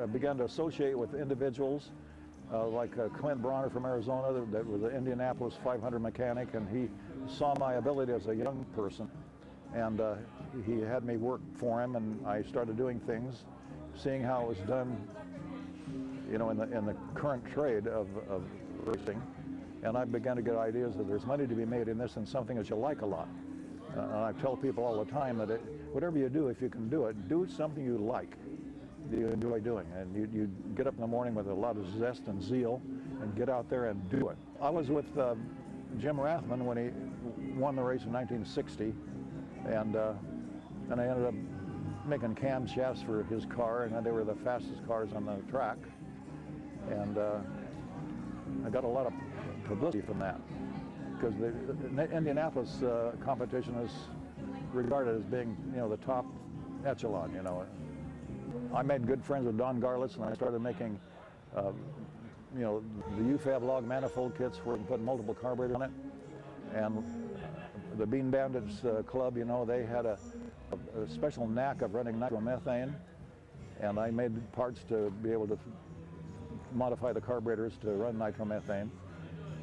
I began to associate with individuals like Clint Bronner from Arizona, that was an Indianapolis 500 mechanic, and he saw my ability as a young person, and he had me work for him, and I started doing things, seeing how it was done, you know, in the current trade of racing, and I began to get ideas that there's money to be made in this and something that you like a lot. And I tell people all the time that whatever you do, if you can do it something you like, that you enjoy doing. And you get up in the morning with a lot of zest and zeal and get out there and do it. I was with Jim Rathman when he won the race in 1960, and I ended up making camshafts for his car, and they were the fastest cars on the track. And I got a lot of publicity from that, because the Indianapolis competition is regarded as being, you know, the top echelon, you know. I made good friends with Don Garlitz, and I started making, you know, the UFAB log manifold kits where you put multiple carburetors on it. And the Bean Bandits Club, you know, they had a special knack of running nitromethane, and I made parts to be able to modify the carburetors to run nitromethane,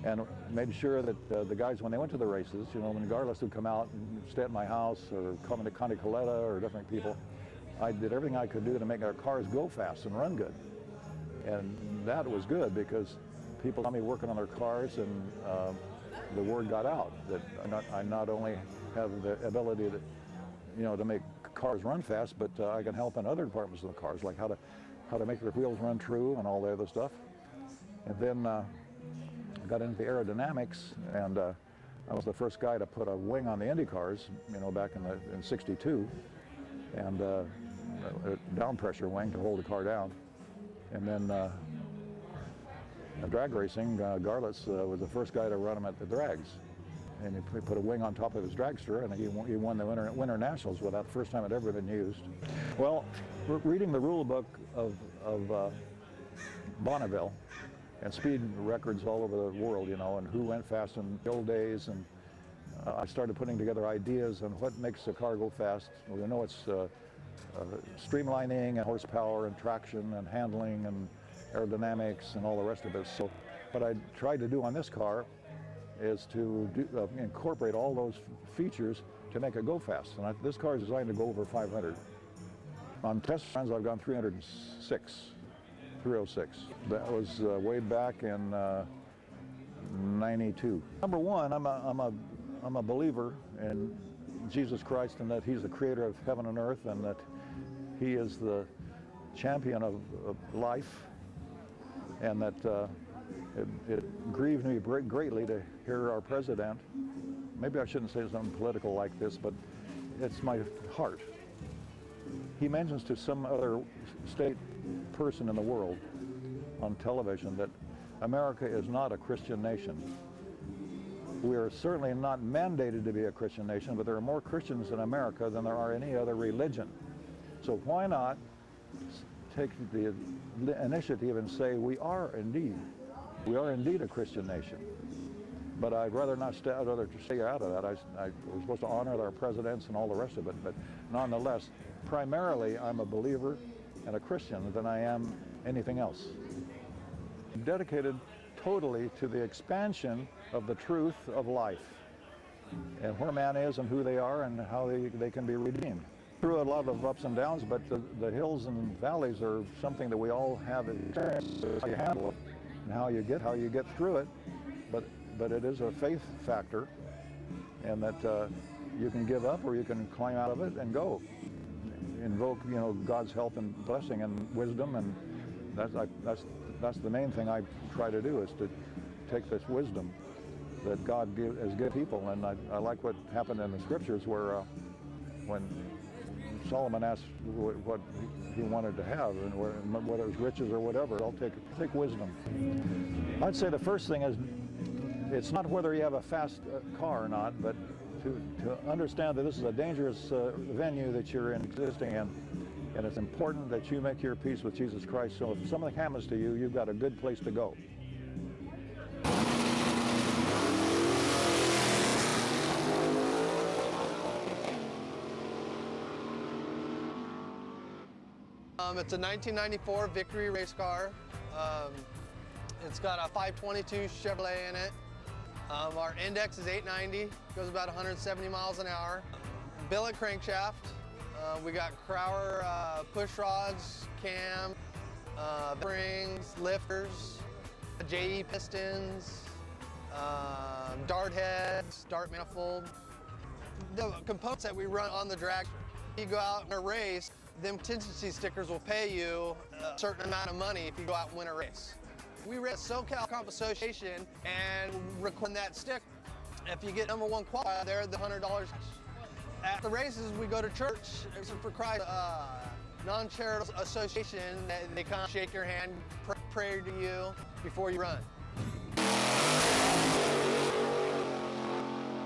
and made sure that the guys, when they went to the races, you know, when Garlitz would come out and stay at my house or come to Conte Coletta or different people, I did everything I could do to make our cars go fast and run good. And that was good because people saw me working on their cars, and the word got out that I not only have the ability to, you know, to make cars run fast, but I can help in other departments of the cars, like how to make their wheels run true and all the other stuff. And then I got into the aerodynamics, and I was the first guy to put a wing on the Indy cars, you know, back in '62, and a down pressure wing to hold the car down. And then drag racing, Garlitz was the first guy to run them at the drags. And he put a wing on top of his dragster, and he won the Winter Nationals with that, the first time it ever been used. Well, reading the rule book of Bonneville and speed records all over the world, you know, and who went fast in the old days, and I started putting together ideas on what makes a car go fast. We know it's streamlining and horsepower and traction and handling and aerodynamics and all the rest of it. So what I tried to do on this car is to incorporate all those features to make it go fast. And this car is designed to go over 500. On test runs, I've gone 306. That was way back in '92. Number one, I'm a believer in Jesus Christ, and that He's the creator of heaven and earth, and that He is the champion of life, and that it grieved me greatly to hear our president, maybe I shouldn't say something political like this, but it's my heart. He mentions to some other state person in the world on television that America is not a Christian nation. We are certainly not mandated to be a Christian nation, but there are more Christians in America than there are any other religion. So why not take the initiative and say we are indeed a Christian nation? But I'd rather not stay out of that. We're supposed to honor our presidents and all the rest of it, but nonetheless, primarily I'm a believer and a Christian than I am anything else. I'm dedicated totally to the expansion of the truth of life and where man is and who they are and how they can be redeemed. Through a lot of ups and downs, but the hills and valleys are something that we all have experienced, how you handle it and how you get through it. But it is a faith factor, and that you can give up or you can climb out of it and go. Invoke, you know, God's help and blessing and wisdom, and that's the main thing I try to do, is to take this wisdom that God has given people. And I like what happened in the scriptures where when Solomon asked what he wanted to have, and whether it was riches or whatever, I'll take wisdom. I'd say the first thing is, it's not whether you have a fast car or not, but to understand that this is a dangerous venue that you're existing in, and it's important that you make your peace with Jesus Christ, so if something happens to you, you've got a good place to go. It's a 1994 Victory race car. It's got a 522 Chevrolet in it. Our index is 890, goes about 170 miles an hour. Billet crankshaft. We got Crower push rods, cam, springs, lifters, JE pistons, dart heads, dart manifold. The components that we run on the drag, you go out in a race, them contingency stickers will pay you a certain amount of money if you go out and win a race. We race SoCal Comp Association and record that stick. If you get #1 qualified there, the $100. At the races, we go to church, for Christ, non-charitable association. They kind of shake your hand, pray to you before you run.